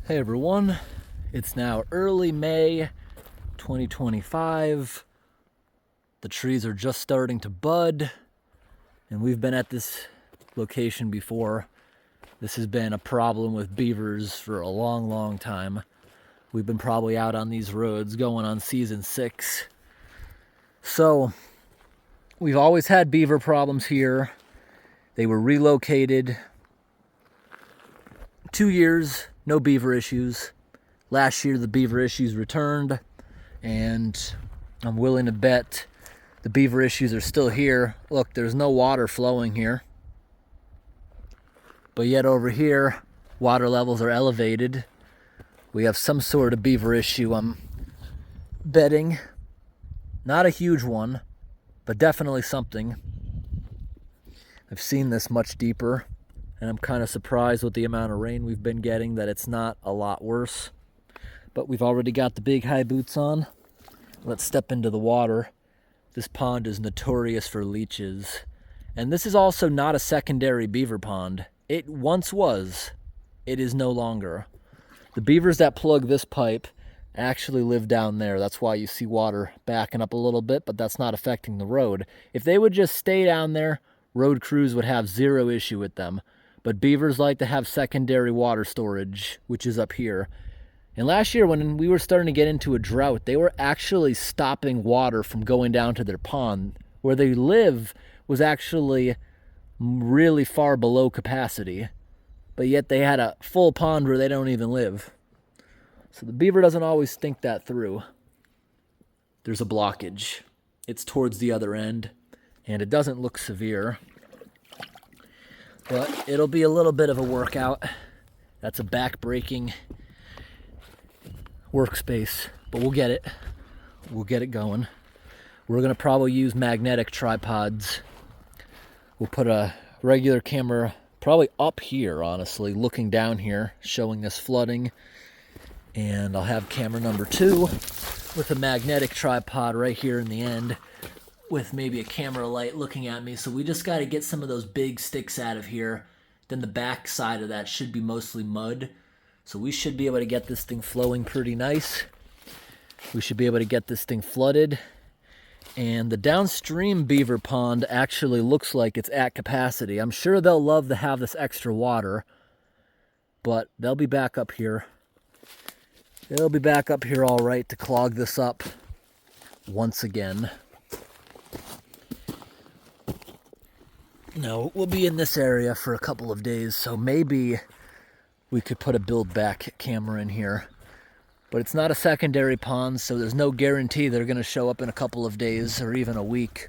Hey everyone, it's now early May 2025. The trees are just starting to bud, and we've been at this location before. This has been a problem with beavers for a long time. We've been probably out on these roads going on season 6. So, we've always had beaver problems here. They were relocated 2 years. No beaver issues. Last year the beaver issues returned, and I'm willing to bet the beaver issues are still here. Look, there's no water flowing here. But yet over here, water levels are elevated. We have some sort of beaver issue, I'm betting. Not a huge one, but definitely something. I've seen this much deeper. And I'm kind of surprised with the amount of rain we've been getting that it's not a lot worse. But we've already got the big high boots on. Let's step into the water. This pond is notorious for leeches. And this is also not a secondary beaver pond. It once was. It is no longer. The beavers that plug this pipe actually live down there. That's why you see water backing up a little bit, but that's not affecting the road. If they would just stay down there, road crews would have zero issue with them. But beavers like to have secondary water storage, which is up here. And last year when we were starting to get into a drought, they were actually stopping water from going down to their pond. Where they live was actually really far below capacity. But yet they had a full pond where they don't even live. So the beaver doesn't always think that through. There's a blockage. It's towards the other end, and it doesn't look severe. But it'll be a little bit of a workout. That's a back-breaking workspace, but we'll get it. We'll get it going. We're gonna probably use magnetic tripods. We'll put a regular camera probably up here, honestly, looking down here, showing this flooding. And I'll have camera number 2 with a magnetic tripod right here in the end, with maybe a camera light looking at me. So we just got to get some of those big sticks out of here. Then the back side of that should be mostly mud. So we should be able to get this thing flowing pretty nice. We should be able to get this thing flooded. And the downstream beaver pond actually looks like it's at capacity. I'm sure they'll love to have this extra water, but they'll be back up here. They'll be back up here all right to clog this up once again. No, we'll be in this area for a couple of days, so maybe we could put a build back camera in here. But it's not a secondary pond, so there's no guarantee they're going to show up in a couple of days or even a week.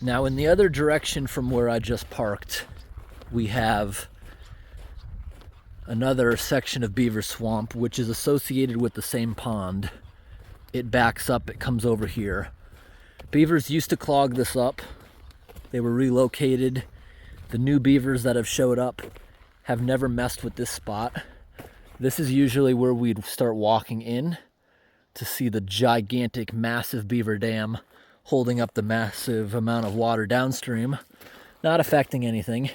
Now, in the other direction from where I just parked, we have another section of beaver swamp, which is associated with the same pond. It backs up, it comes over here. Beavers used to clog this up. They were relocated. The new beavers that have showed up have never messed with this spot. This is usually where we'd start walking in to see the gigantic, massive beaver dam holding up the massive amount of water downstream, not affecting anything.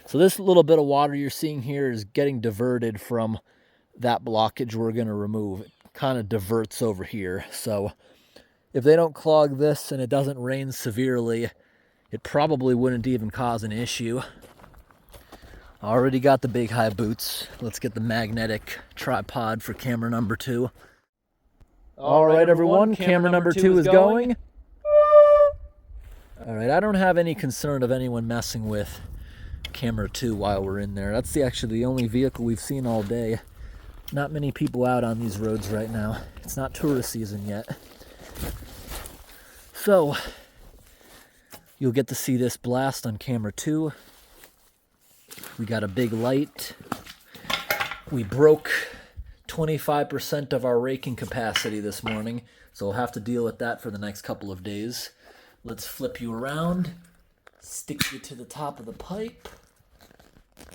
So this little bit of water you're seeing here is getting diverted from that blockage we're going to remove. It kind of diverts over here. So if they don't clog this and it doesn't rain severely, it probably wouldn't even cause an issue. I already got the big high boots. Let's get the magnetic tripod for camera number 2. All right, everyone, camera number 2 is going. All right, I don't have any concern of anyone messing with camera 2 while we're in there. That's actually the only vehicle we've seen all day. Not many people out on these roads right now. It's not tourist season yet. So you'll get to see this blast on camera 2. We got a big light. We broke 25% of our raking capacity this morning, so we'll have to deal with that for the next couple of days. Let's flip you around, stick you to the top of the pipe.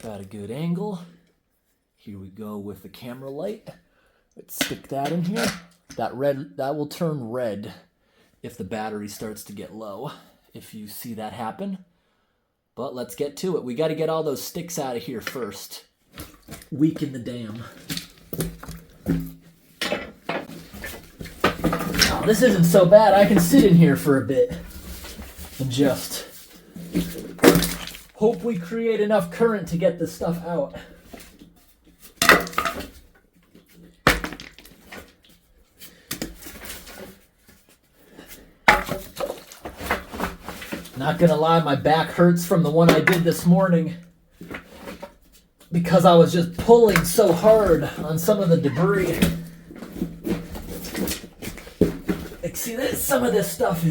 Got a good angle. Here we go with the camera light. Let's stick that in here. That will turn red if the battery starts to get low, if you see that happen. But let's get to it. We got to get all those sticks out of here first. weaken the dam. Oh, this isn't so bad. I can sit in here for a bit and just hope we create enough current to get this stuff out. Not gonna lie, my back hurts from the one I did this morning because I was just pulling so hard on some of the debris. Like, see, some of this stuff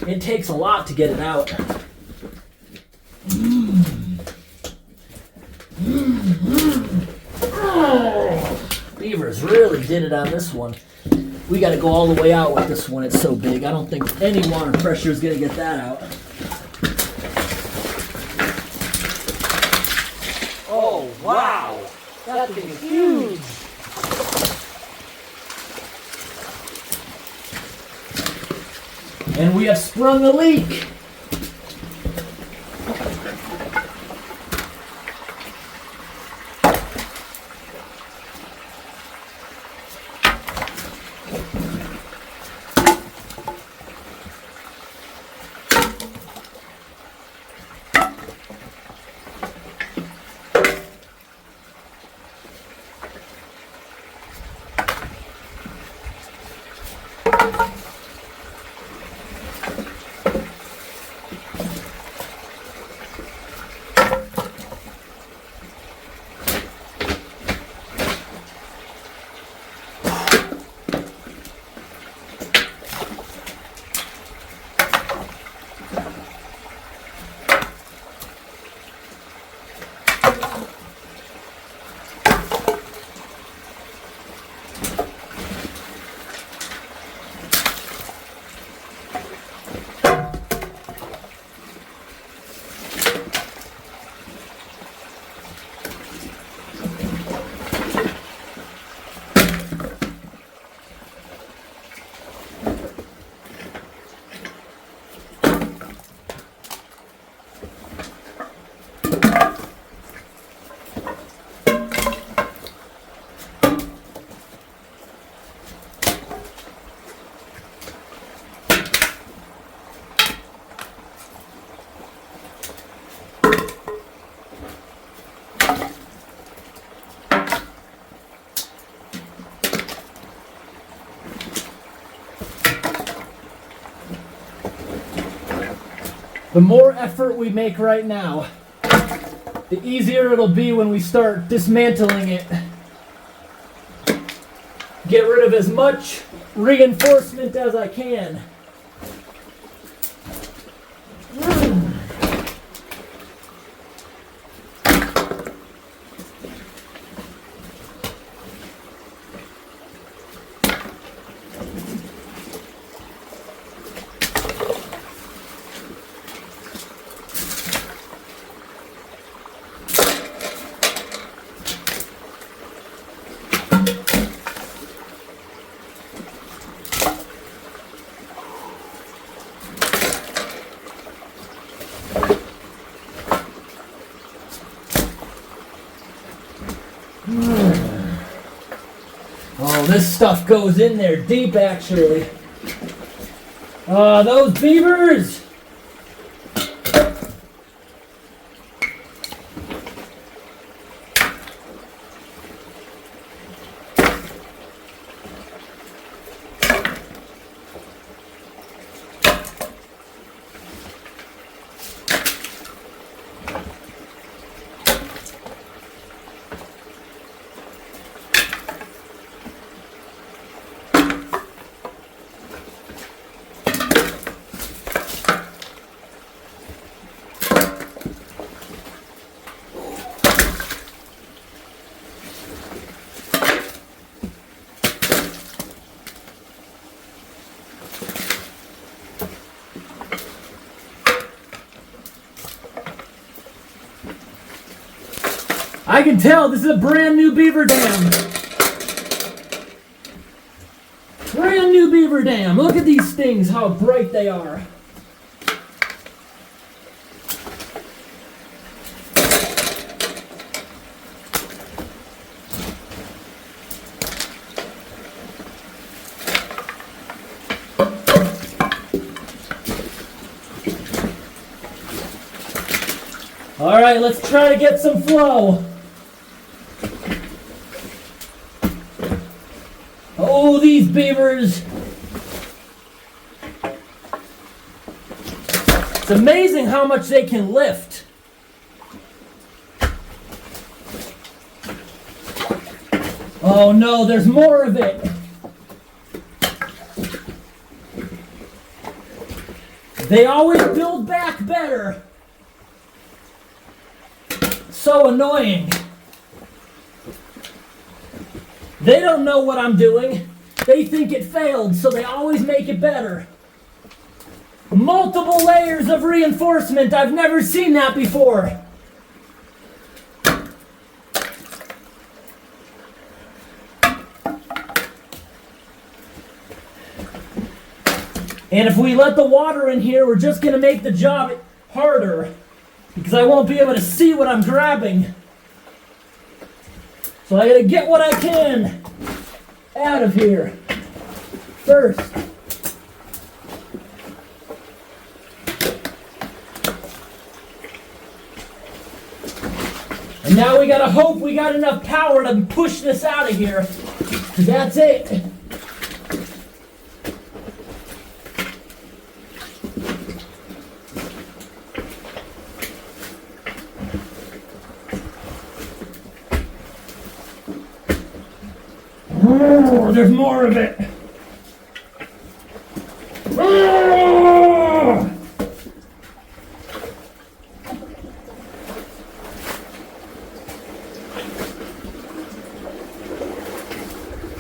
it takes a lot to get it out. Oh, beavers really did it on this one. We gotta go all the way out with this one. It's so big. I don't think any water pressure is gonna get that out. Oh, wow! That thing is huge! And we have sprung a leak! The more effort we make right now, the easier it'll be when we start dismantling it. Get rid of as much reinforcement as I can. Oh, this stuff goes in there deep, actually. Those beavers! I can tell this is a brand new beaver dam. Brand new beaver dam. Look at these things, how bright they are. All right, let's try to get some flow. Oh, these beavers. It's amazing how much they can lift. Oh no, there's more of it. They always build back better. So annoying. They don't know what I'm doing. They think it failed, so they always make it better. Multiple layers of reinforcement. I've never seen that before. And if we let the water in here, we're just going to make the job harder because I won't be able to see what I'm grabbing. So I got to get what I can out of here first. And now we got to hope we got enough power to push this out of here. 'Cause that's it. Oh, there's more of it. Oh!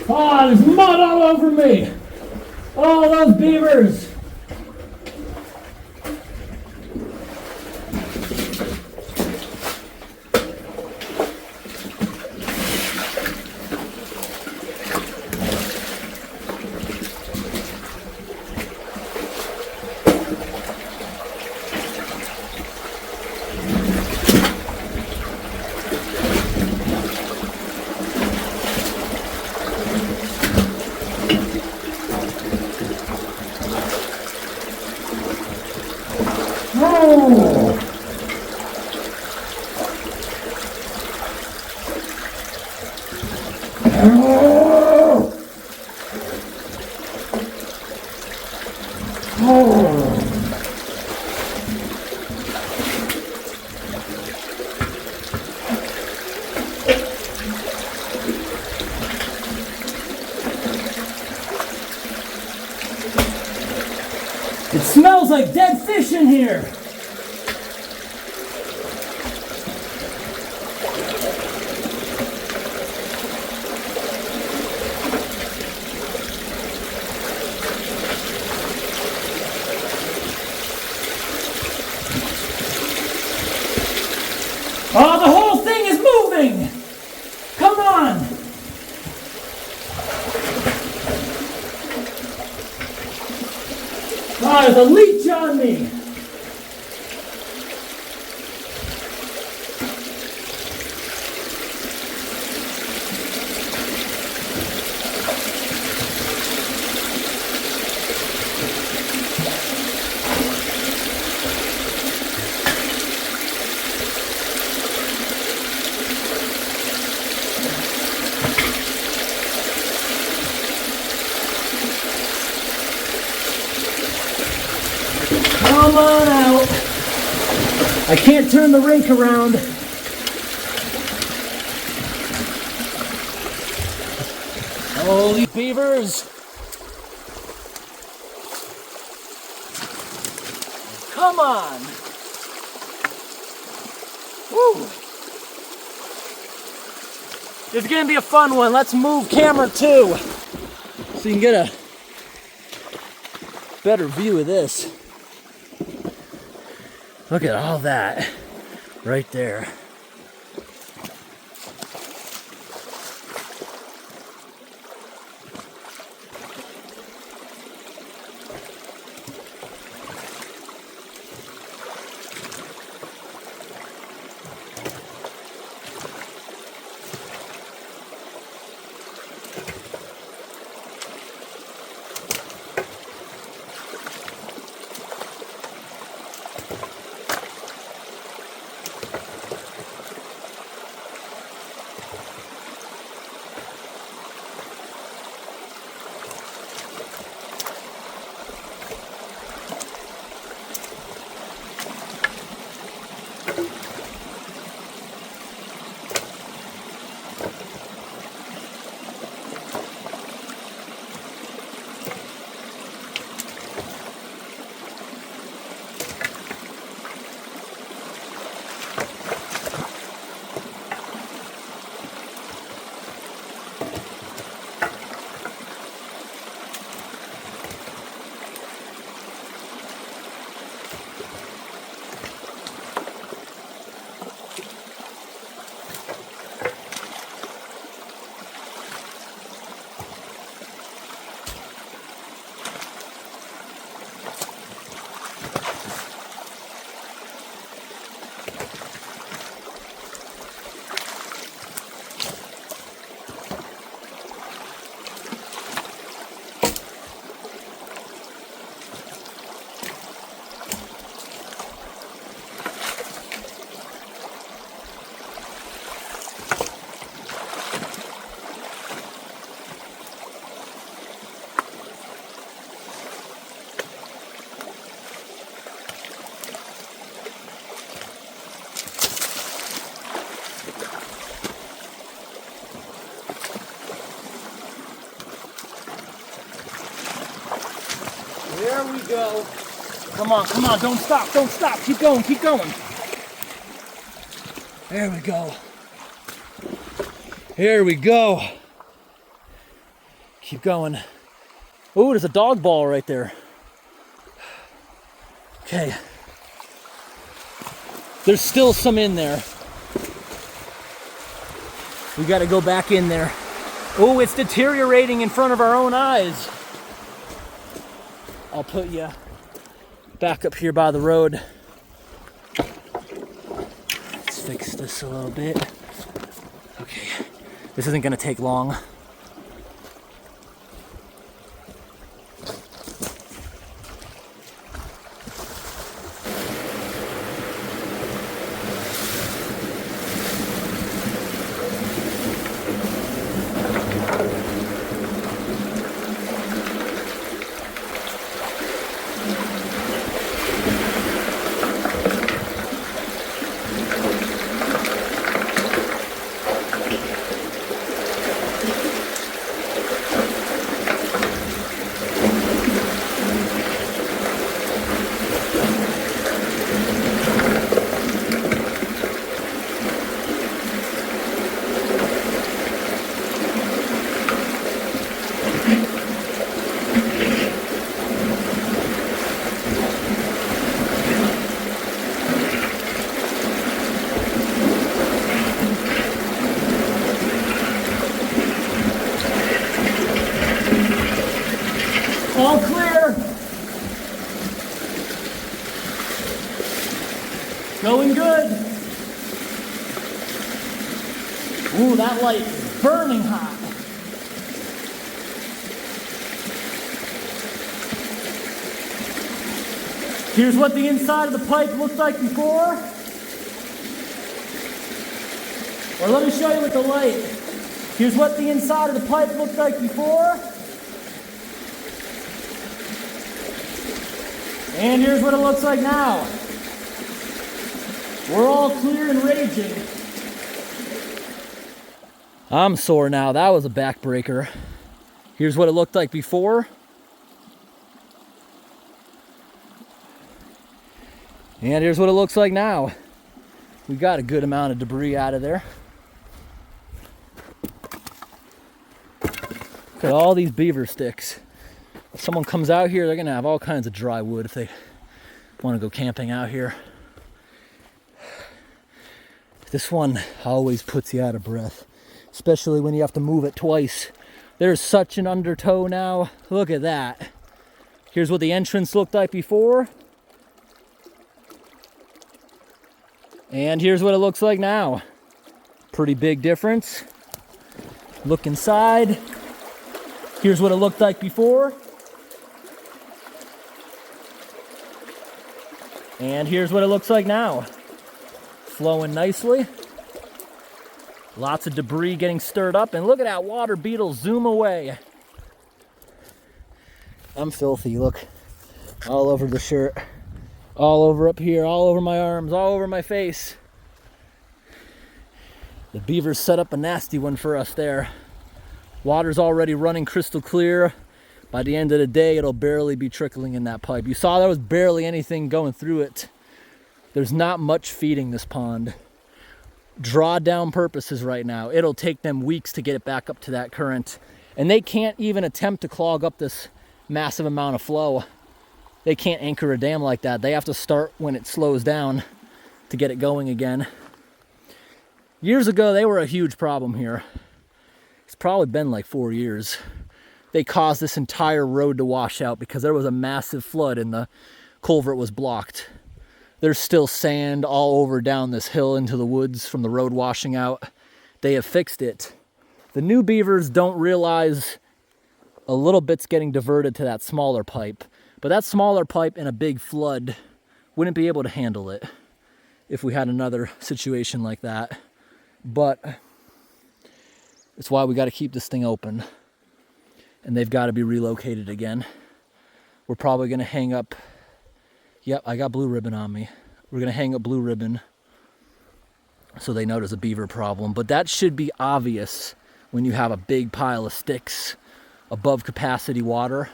Oh, there's mud all over me. Oh, those beavers. Oh. Oh. Oh. It smells like dead fish in here. Oh, the whole thing is moving! Come on! Oh, there's a leech on me! Come on out. I can't turn the rink around. Oh, these beavers. Come on. Woo. This is going to be a fun one. Let's move camera 2 so you can get a better view of this. Look at all that right there. we go. Come on, come on, don't stop, don't stop. Keep going, keep going. There we go. Here we go. Keep going. Oh, there's a dog ball right there. Okay. There's still some in there. We got to go back in there. Oh, it's deteriorating in front of our own eyes. I'll put you back up here by the road. Let's fix this a little bit. Okay, this isn't going to take long. All clear. Going good. Ooh, that light is burning hot. Here's what the inside of the pipe looked like before. Or let me show you with the light. Here's what the inside of the pipe looked like before. And here's what it looks like now. We're all clear and raging. I'm sore now. That was a backbreaker. Here's what it looked like before. And here's what it looks like now. We got a good amount of debris out of there. Look at all these beaver sticks. If someone comes out here, they're gonna have all kinds of dry wood if they want to go camping out here. This one always puts you out of breath, especially when you have to move it twice. There's such an undertow now. Look at that. Here's what the entrance looked like before. And here's what it looks like now. Pretty big difference. Look inside. Here's what it looked like before. And here's what it looks like now. Flowing nicely. Lots of debris getting stirred up. And look at that water beetle zoom away. I'm filthy, look. All over the shirt. All over up here, all over my arms, all over my face. The beavers set up a nasty one for us there. Water's already running crystal clear. By the end of the day, it'll barely be trickling in that pipe. You saw there was barely anything going through it. There's not much feeding this pond. Drawdown purposes right now. It'll take them weeks to get it back up to that current. And they can't even attempt to clog up this massive amount of flow. They can't anchor a dam like that. They have to start when it slows down to get it going again. Years ago, they were a huge problem here. It's probably been like 4 years. They caused this entire road to wash out because there was a massive flood and the culvert was blocked. There's still sand all over down this hill into the woods from the road washing out. They have fixed it. The new beavers don't realize a little bit's getting diverted to that smaller pipe. But that smaller pipe in a big flood wouldn't be able to handle it if we had another situation like that. But it's why we got to keep this thing open. And they've got to be relocated again. We're probably going to hang up... Yep, I got blue ribbon on me. We're going to hang up blue ribbon so they know there's a beaver problem. But that should be obvious when you have a big pile of sticks above capacity water.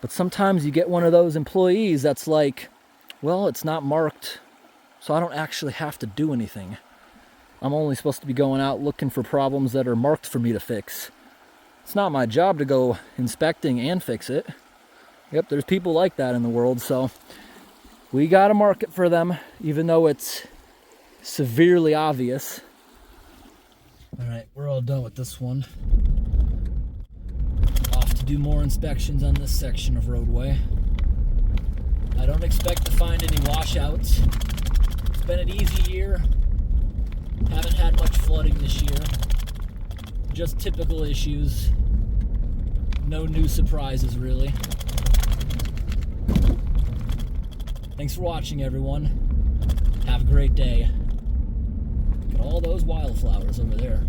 But sometimes you get one of those employees that's like, well, it's not marked, so I don't actually have to do anything. I'm only supposed to be going out looking for problems that are marked for me to fix. It's not my job to go inspecting and fix it. Yep, there's people like that in the world, so we got a market for them, even though it's severely obvious. All right, we're all done with this one. Off to do more inspections on this section of roadway. I don't expect to find any washouts. It's been an easy year. Haven't had much flooding this year. Just typical issues. No new surprises, really. Thanks for watching, everyone. Have a great day. Look at all those wildflowers over there.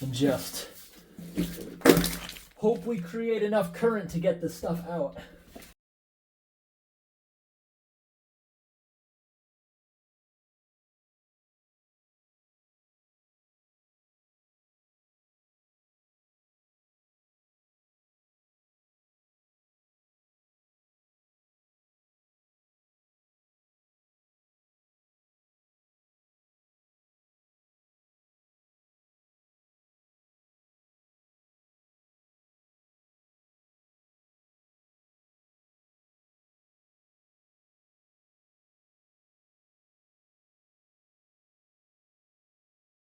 And just hope we create enough current to get this stuff out.